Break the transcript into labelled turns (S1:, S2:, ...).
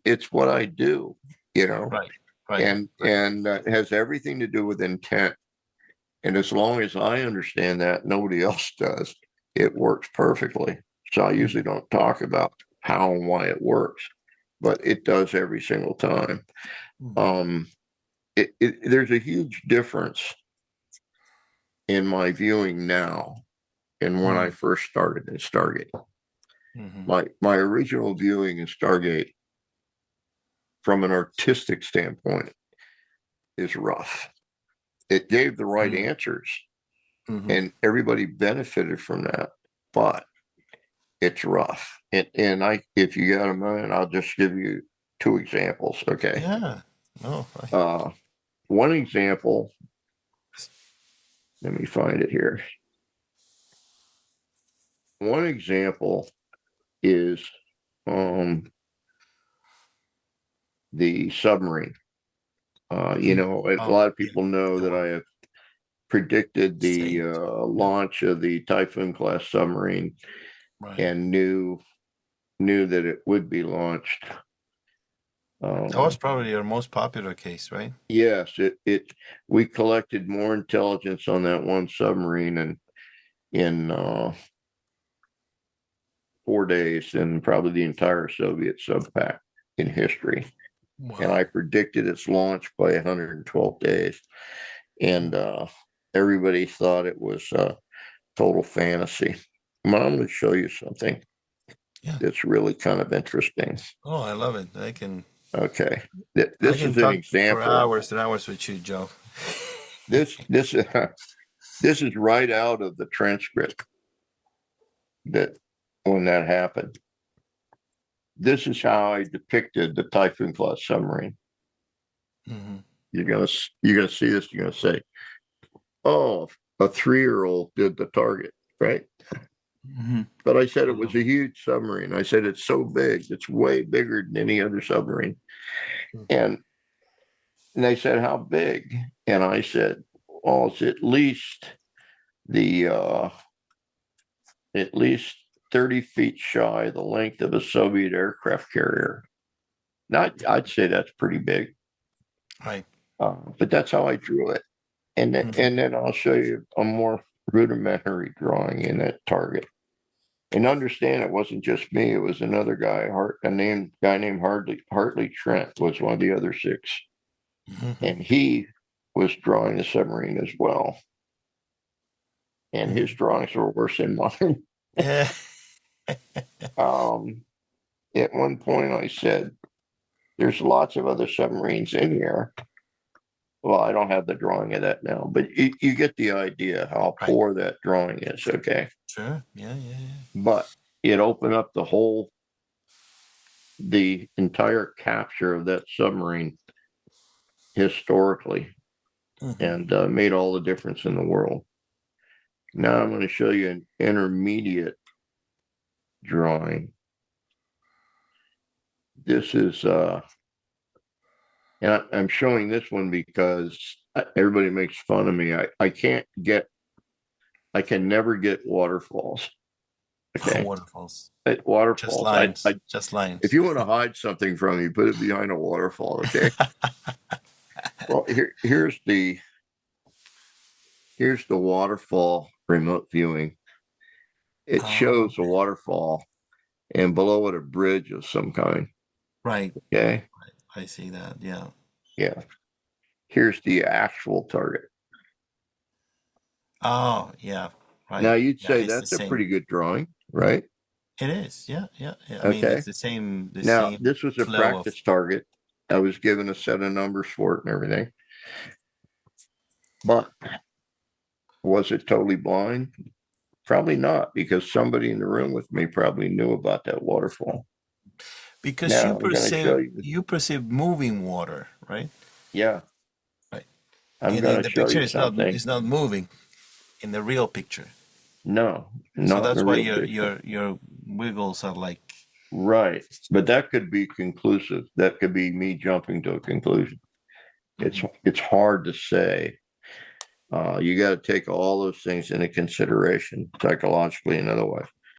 S1: it's what I do, you know,
S2: Right. Right.
S1: and it has everything to do with intent. And as long as I understand that, nobody else does. It works perfectly. So I
S2: Mhm.
S1: usually don't talk about how and why it works, but it does every single time.
S2: Mhm.
S1: Um, there's a huge difference in my viewing now and when I
S2: Mhm.
S1: first started in Stargate.
S2: Mhm.
S1: My original viewing in Stargate, from an artistic standpoint, is rough. It gave the right
S2: Mhm.
S1: answers,
S2: Mhm.
S1: and everybody benefited from that. But it's rough. And if you got a minute, I'll just give you two examples. Okay.
S2: Yeah. No. Right.
S1: Uh, one example, let me find it here. One example is um, the submarine.
S2: Mhm.
S1: A
S2: Oh,
S1: lot of
S2: yeah.
S1: people know
S2: The
S1: that
S2: one
S1: I have predicted the
S2: saved. Yeah.
S1: launch of the Typhoon class submarine
S2: Right.
S1: and knew that it would be launched.
S2: That was
S1: Um,
S2: probably your most popular case, right?
S1: yes, it we collected more intelligence on that one submarine and in 4 days than probably the entire Soviet subpack in history. And I
S2: Wow.
S1: predicted its launch by 112 days. And everybody thought it was total fantasy. But I'm going to show you something
S2: Yeah.
S1: that's really kind of interesting.
S2: Oh, I love it.
S1: Okay.
S2: I
S1: This
S2: can
S1: is an
S2: talk for
S1: example.
S2: hours and hours with you, Joe.
S1: This this is right out of the transcript that when that happened. This is how I depicted the Typhoon class submarine.
S2: Hmm.
S1: You're gonna see this. You're gonna say, "Oh, a 3-year-old did the target, right?"
S2: Hmm.
S1: But I said it was a huge submarine. I said it's so big, it's way bigger than any other submarine. And they said, "How big?" And I said, "Oh, it's the at least 30 feet shy the length of a Soviet aircraft carrier." Not, I'd say that's pretty big,
S2: Right.
S1: but that's how I drew it.
S2: Hmm.
S1: And then I'll show you a more rudimentary drawing in that target. And understand it wasn't just me; it was another guy, guy named Hartley Trent was one of the other six,
S2: Hmm.
S1: and he was drawing the submarine as well. And his
S2: Hmm.
S1: drawings were worse than mine.
S2: Yeah.
S1: um, at one point, I said, "There's lots of other submarines in here." Well, I don't have the drawing of that now, but you get the idea how
S2: Right.
S1: poor that drawing is. Okay,
S2: Sure. Yeah. Yeah.
S1: but it opened up the entire capture of that submarine historically
S2: Yeah. Hmm.
S1: and made all the difference in the world. Now I'm going to show you an intermediate drawing. This is, and I'm showing this one because everybody makes fun of me. I can never get waterfalls. Okay.
S2: Waterfalls. Just
S1: Waterfalls.
S2: lines.
S1: I
S2: Just
S1: If
S2: lines.
S1: you want to hide something from me, put it behind a waterfall. Okay. Well, here's the waterfall remote viewing. It
S2: Oh,
S1: shows a waterfall and below it a bridge of some kind.
S2: right.
S1: Okay.
S2: I see that. Yeah.
S1: Yeah. Here's the actual target.
S2: Oh, yeah.
S1: Now
S2: Right.
S1: you'd
S2: Yeah.
S1: say
S2: It's the
S1: that's a
S2: same.
S1: pretty good drawing, right?
S2: It is. Yeah. Yeah. Yeah. I mean,
S1: Okay.
S2: it's the same. The
S1: Now
S2: same
S1: this was a
S2: flow of.
S1: practice target. I was given a set of numbers for it and everything. But was it totally blind? Probably not, because somebody in the room with me probably knew about that waterfall.
S2: Because
S1: Now I'm going to show you.
S2: you perceive moving water, right?
S1: Yeah,
S2: Right.
S1: I'm
S2: And
S1: going
S2: in
S1: to
S2: the
S1: show
S2: picture,
S1: you something.
S2: it's not moving in the real picture.
S1: No,
S2: So
S1: not in
S2: that's
S1: the
S2: why
S1: real picture.
S2: your wiggles are like.
S1: Right. But that could be conclusive. That could be me jumping to a conclusion.
S2: Mhm.
S1: It's hard to say. You got to take all those things into consideration psychologically and otherwise.